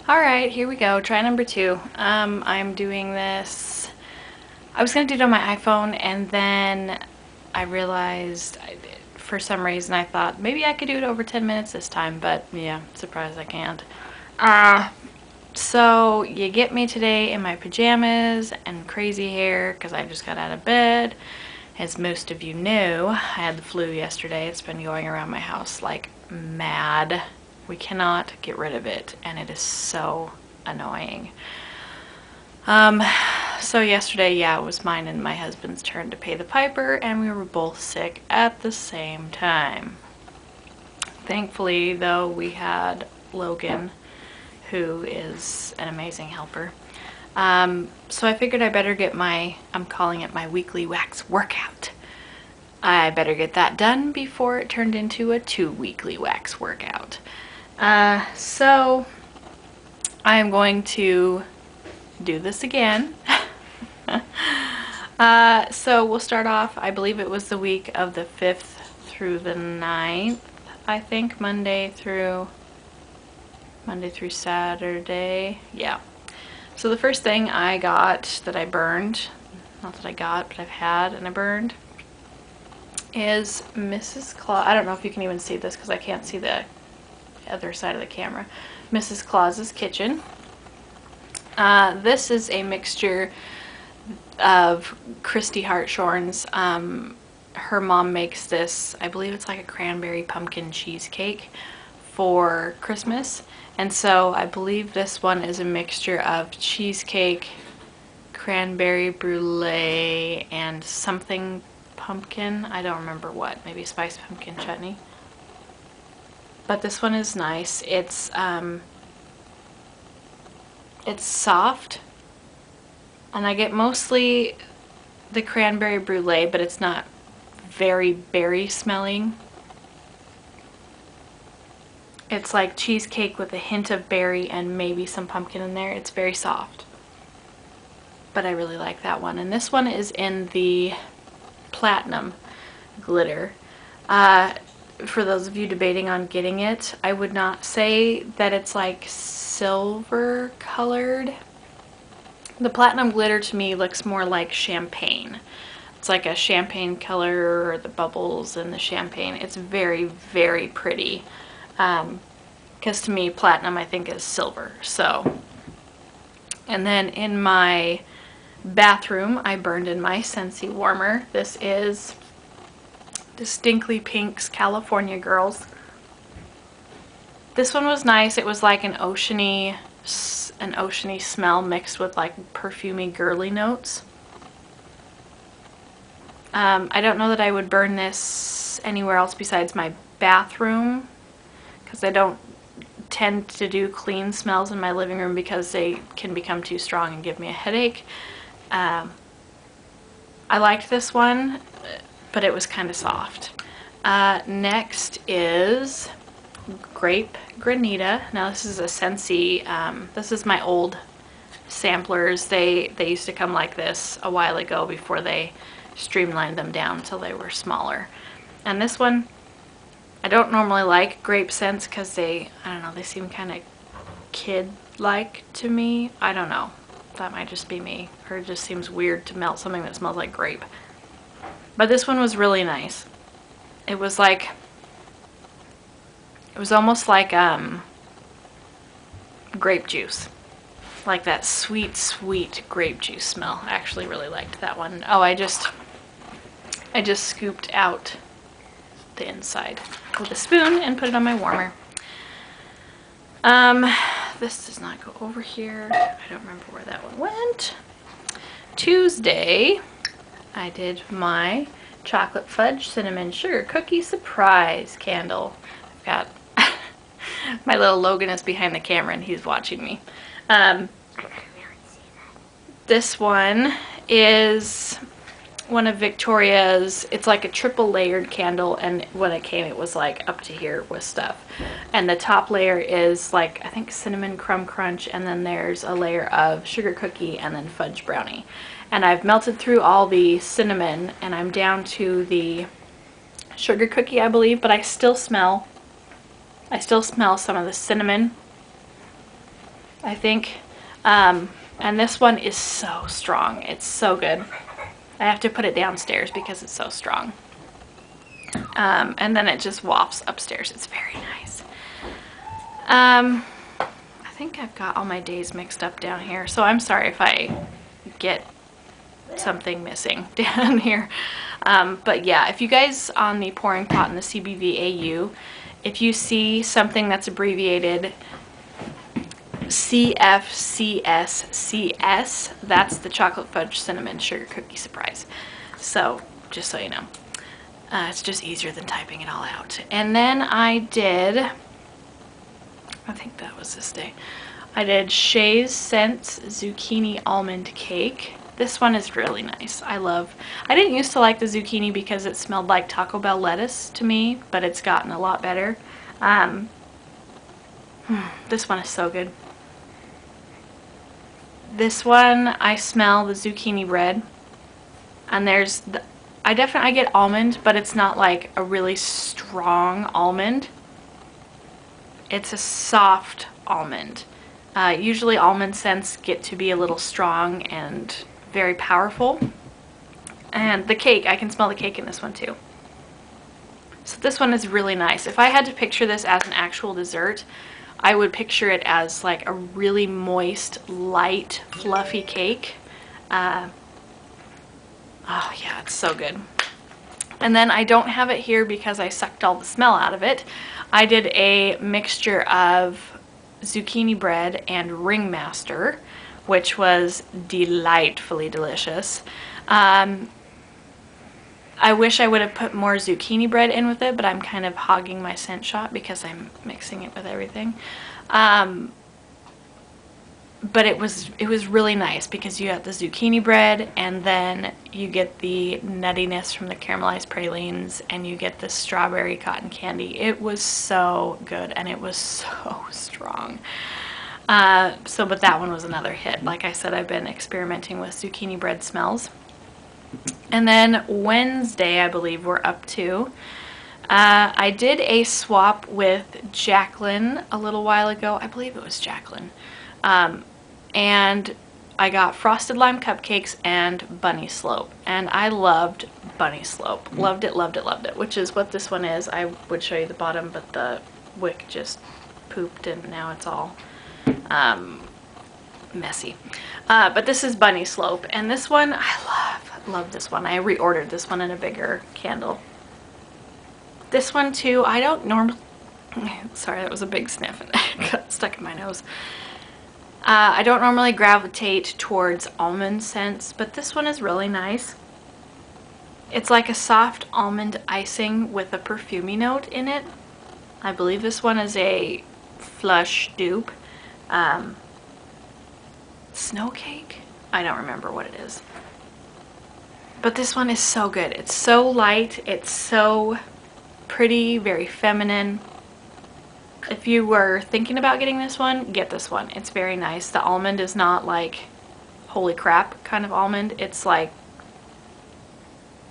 Alright, here we go. Try number 2. I'm doing this. I was going to do it on my iPhone, and then I realized for some reason I thought maybe I could do it over 10 minutes this time, but yeah, surprised I can't. So you get me today in my pajamas and crazy hair because I just got out of bed. As most of you know, I had the flu yesterday. It's been going around my house like mad. We cannot get rid of it, and it is so annoying. So yesterday, yeah, it was mine and my husband's turn to pay the piper, and we were both sick at the same time. Thankfully, though, we had Logan, who is an amazing helper. So I figured I better get I'm calling it my weekly wax workout. I better get that done before it turned into a 2 weekly wax workout. So I am going to do this again. So we'll start off, I believe it was the week of the 5th through the 9th, I think, Monday through Saturday. Yeah. So the first thing I got that I burned, not that I got, but I've had and I burned, is Mrs. Claus. I don't know if you can even see this because I can't see the other side of the camera. Mrs. Claus's Kitchen. This is a mixture of Christy Hartshorn's. Her mom makes this, I believe it's like a cranberry pumpkin cheesecake for Christmas. And so I believe this one is a mixture of cheesecake, cranberry brulee, and something pumpkin. I don't remember what. Maybe spiced pumpkin chutney. But this one is nice. It's soft, and I get mostly the cranberry brulee, but it's not very berry smelling. It's like cheesecake with a hint of berry and maybe some pumpkin in there. It's very soft, but I really like that one. And this one is in the platinum glitter. For those of you debating on getting it, I would not say that it's like silver colored. The platinum glitter to me looks more like champagne. It's like a champagne color, or the bubbles in the champagne. It's very, very pretty. Because to me, platinum I think is silver. So, and then in my bathroom, I burned in my Scentsy warmer. This is Distinctly Pink's California Girls. This one was nice. It was like an oceany smell mixed with like perfumey girly notes. I don't know that I would burn this anywhere else besides my bathroom, because I don't tend to do clean smells in my living room because they can become too strong and give me a headache. I liked this one, but it was kind of soft. Next is Grape Granita. Now this is a Scentsy, this is my old samplers. They used to come like this a while ago before they streamlined them down until they were smaller. And this one, I don't normally like grape scents because I don't know, they seem kind of kid-like to me. I don't know. That might just be me. Or it just seems weird to melt something that smells like grape. But this one was really nice. It was almost like grape juice. Like that sweet, sweet grape juice smell. I actually really liked that one. Oh, I just scooped out the inside with a spoon and put it on my warmer. This does not go over here. I don't remember where that one went. Tuesday, I did my chocolate fudge cinnamon sugar cookie surprise candle. I've got my little Logan is behind the camera and he's watching me. This one is one of Victoria's. It's like a triple layered candle, and when it came it was like up to here with stuff. And the top layer is like, I think, cinnamon crumb crunch, and then there's a layer of sugar cookie and then fudge brownie. And I've melted through all the cinnamon and I'm down to the sugar cookie, I believe, but I still smell some of the cinnamon. I think. And this one is so strong. It's so good. I have to put it downstairs because it's so strong. And then it just wafts upstairs. It's very nice. I think I've got all my days mixed up down here, so I'm sorry if I get something missing down here. But yeah, if you guys on the pouring pot in the CBVAU, if you see something that's abbreviated CFCSCS, that's the chocolate fudge cinnamon sugar cookie surprise. So just so you know, it's just easier than typing it all out. And then I did, I think that was this day, I did Sheas Scents Zucchini Almond Cake. This one is really nice. I didn't used to like the zucchini because it smelled like Taco Bell lettuce to me, but it's gotten a lot better. This one is so good. This one, I smell the zucchini bread, and there's I get almond, but it's not like a really strong almond. It's a soft almond. Usually almond scents get to be a little strong and very powerful. And the cake, I can smell the cake in this one too. So this one is really nice. If I had to picture this as an actual dessert, I would picture it as like a really moist, light, fluffy cake. Oh yeah, it's so good. And then I don't have it here because I sucked all the smell out of it. I did a mixture of zucchini bread and ringmaster, which was delightfully delicious. I wish I would have put more zucchini bread in with it, but I'm kind of hogging my scent shot because I'm mixing it with everything. But it was really nice because you got the zucchini bread, and then you get the nuttiness from the caramelized pralines, and you get the strawberry cotton candy. It was so good, and it was so strong. But that one was another hit. Like I said, I've been experimenting with zucchini bread smells. And then Wednesday, I believe we're up to, I did a swap with Jacqueline a little while ago. I believe it was Jacqueline. And I got frosted lime cupcakes and bunny slope. And I loved bunny slope. Loved it, loved it, loved it, which is what this one is. I would show you the bottom, but the wick just pooped and now it's all messy. But this is bunny slope, and this one I love this one. I reordered this one in a bigger candle. This one too, I don't normally, sorry, that was a big sniff and it got stuck in my nose. I don't normally gravitate towards almond scents, but this one is really nice. It's like a soft almond icing with a perfumey note in it. I believe this one is a Flush dupe. Snow cake? I don't remember what it is. But this one is so good. It's so light. It's so pretty, very feminine. If you were thinking about getting this one, get this one. It's very nice. The almond is not like holy crap kind of almond. It's like,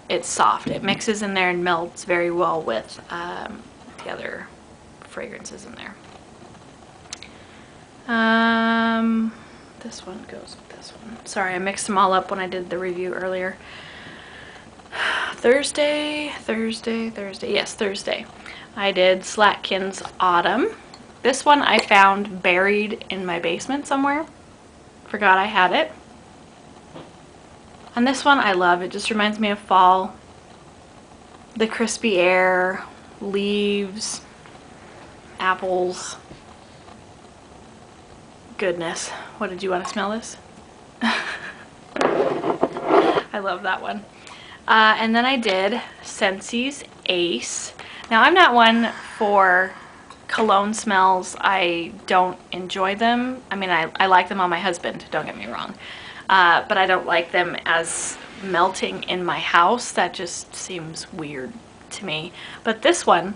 it's soft. It mixes in there and melts very well with the other fragrances in there. This one goes with this one. Sorry, I mixed them all up when I did the review earlier. Thursday. Yes, Thursday. I did Slatkin's Autumn. This one I found buried in my basement somewhere. Forgot I had it. And this one I love. It just reminds me of fall. The crispy air, leaves, apples. Goodness. What, did you want to smell this? I love that one. And then I did Scentsi's Ace. Now, I'm not one for cologne smells. I don't enjoy them. I mean, I like them on my husband, don't get me wrong. But I don't like them as melting in my house. That just seems weird to me. But this one,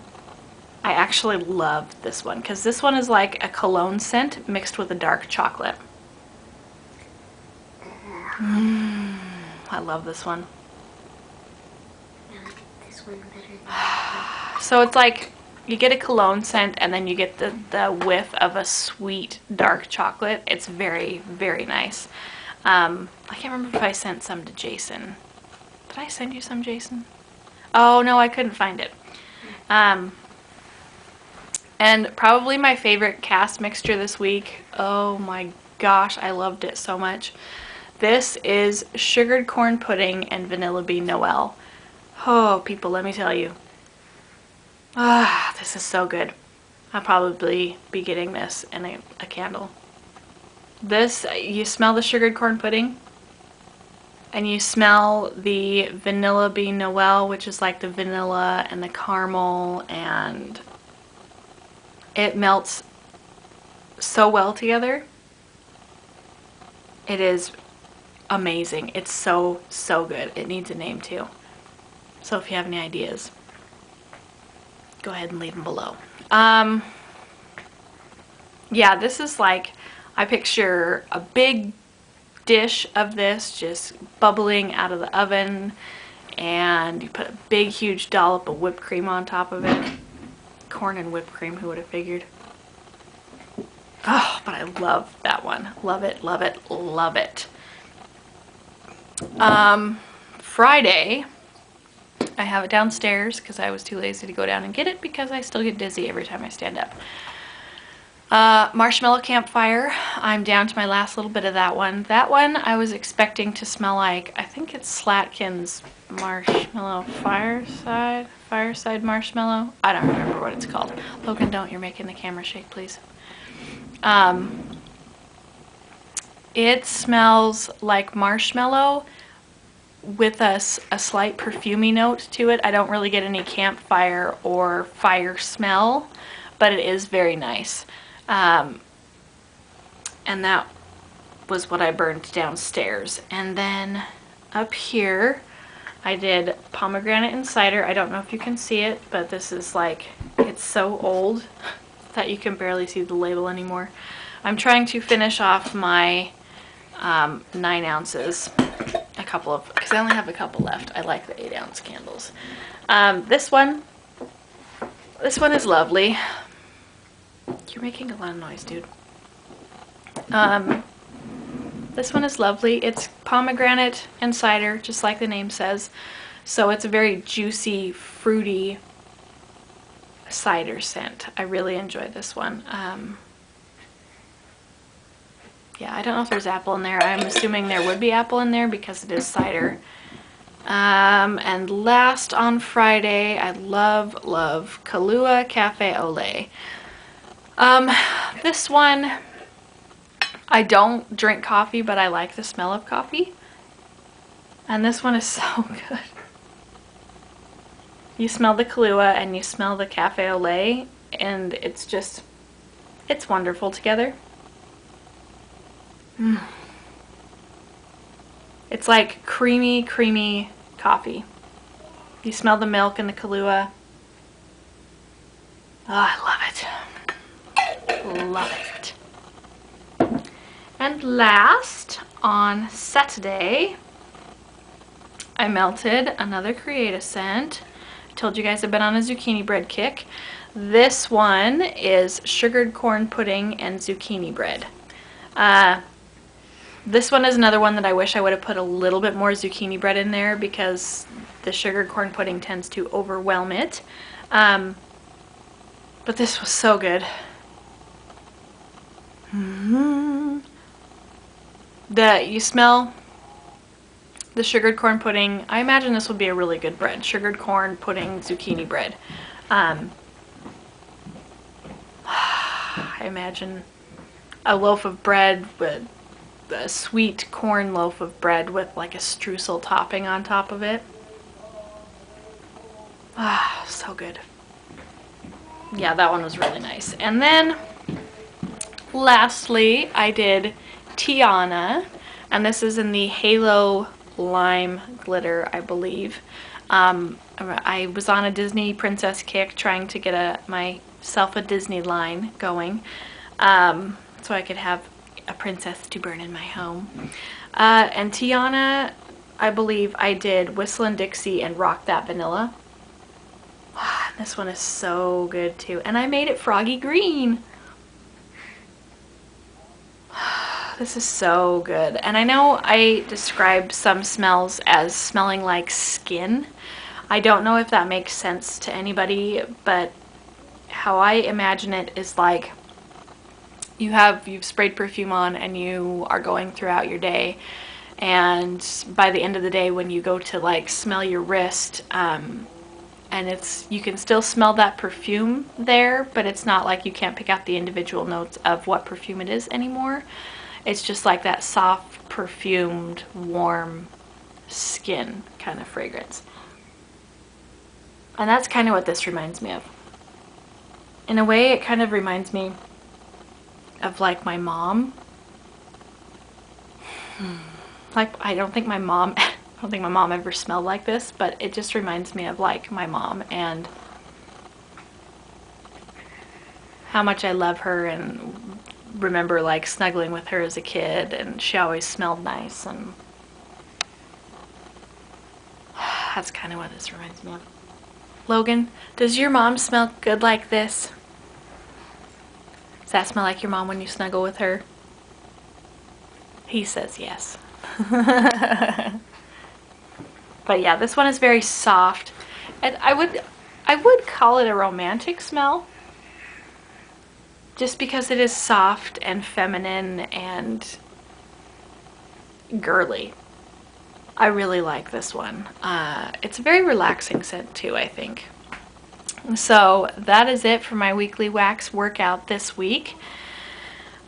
I actually love this one because this one is like a cologne scent mixed with a dark chocolate. I love this one. I like this one better than So it's like, you get a cologne scent, and then you get the whiff of a sweet dark chocolate. It's very, very nice. I can't remember if I sent some to Jason. Did I send you some, Jason? Oh no, I couldn't find it. And probably my favorite cast mixture this week. Oh my gosh, I loved it so much. This is sugared corn pudding and vanilla bean Noel. Oh, people, let me tell you. Ah, this is so good. I'll probably be getting this in a candle. This, you smell the sugared corn pudding, and you smell the vanilla bean Noel, which is like the vanilla and the caramel, and it melts so well together. It is amazing. It's so, so good. It needs a name too. So if you have any ideas, go ahead and leave them below. Yeah, this is like, I picture a big dish of this just bubbling out of the oven, and you put a big huge dollop of whipped cream on top of it. Corn and whipped cream, who would have figured? Oh, but I love that one. Love it, love it, love it. Friday, I have it downstairs because I was too lazy to go down and get it because I still get dizzy every time I stand up. Marshmallow campfire. I'm down to my last little bit of that one. That one I was expecting to smell like, I think it's Slatkin's marshmallow fireside marshmallow. I don't remember what it's called. Logan, don't, you're making the camera shake, please. It smells like marshmallow with a slight perfumey note to it. I don't really get any campfire or fire smell, but it is very nice. And that was what I burned downstairs. And then up here, I did Pomegranate Insider. I don't know if you can see it, but this is like, it's so old that you can barely see the label anymore. I'm trying to finish off my 9 ounces. Because I only have a couple left. I like the 8-ounce candles. This one is lovely. You're making a lot of noise, dude. This one is lovely. It's Pomegranate Insider, just like the name says. So it's a very juicy, fruity cider scent. I really enjoy this one. Yeah, I don't know if there's apple in there. I'm assuming there would be apple in there because it is cider. And last on Friday, I love Kahlua Cafe au Lait. This one, I don't drink coffee, but I like the smell of coffee. And this one is so good. You smell the Kahlua and you smell the Cafe au Lait, and it's just, it's wonderful together. It's like creamy, creamy coffee. You smell the milk and the Kahlua. Oh, I love it. Love it. And last, on Saturday, I melted another Create scent. I told you guys I've been on a zucchini bread kick. This one is sugared corn pudding and zucchini bread. This one is another one that I wish I would have put a little bit more zucchini bread in there because the sugared corn pudding tends to overwhelm it. But this was so good. You smell the sugared corn pudding. I imagine this would be a really good bread. Sugared corn pudding, zucchini bread. I imagine a loaf of bread with a sweet corn loaf of bread with like a streusel topping on top of it. Ah, so good. Yeah, that one was really nice. And then lastly, I did Tiana, and this is in the Halo Lime Glitter, I believe. I was on a Disney princess kick trying to get myself a Disney line going, so I could have a princess to burn in my home. And Tiana, I believe I did Whistlin' Dixie and Rock That Vanilla. This one is so good too. And I made it froggy green. This is so good. And I know I described some smells as smelling like skin. I don't know if that makes sense to anybody, but how I imagine it is like you've sprayed perfume on and you are going throughout your day, and by the end of the day when you go to like smell your wrist, and you can still smell that perfume there, but it's not like you can't pick out the individual notes of what perfume it is anymore. It's just like that soft, perfumed, warm skin kind of fragrance. And that's kind of what this reminds me of. In a way, it kind of reminds me of like my mom. Like, I don't think my mom ever smelled like this, but it just reminds me of like my mom and how much I love her, and remember like snuggling with her as a kid, and she always smelled nice, and that's kind of what this reminds me of. Logan, does your mom smell good like this? Does that smell like your mom when you snuggle with her? He says yes. But yeah, this one is very soft, and I would call it a romantic smell, just because it is soft and feminine and girly. I really like this one. It's a very relaxing scent too, I think. So that is it for my weekly wax workout this week.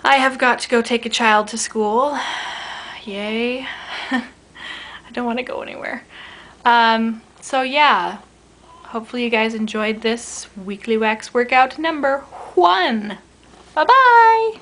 I have got to go take a child to school. Yay. I don't want to go anywhere. So yeah, hopefully you guys enjoyed this weekly wax workout number 1. Bye-bye!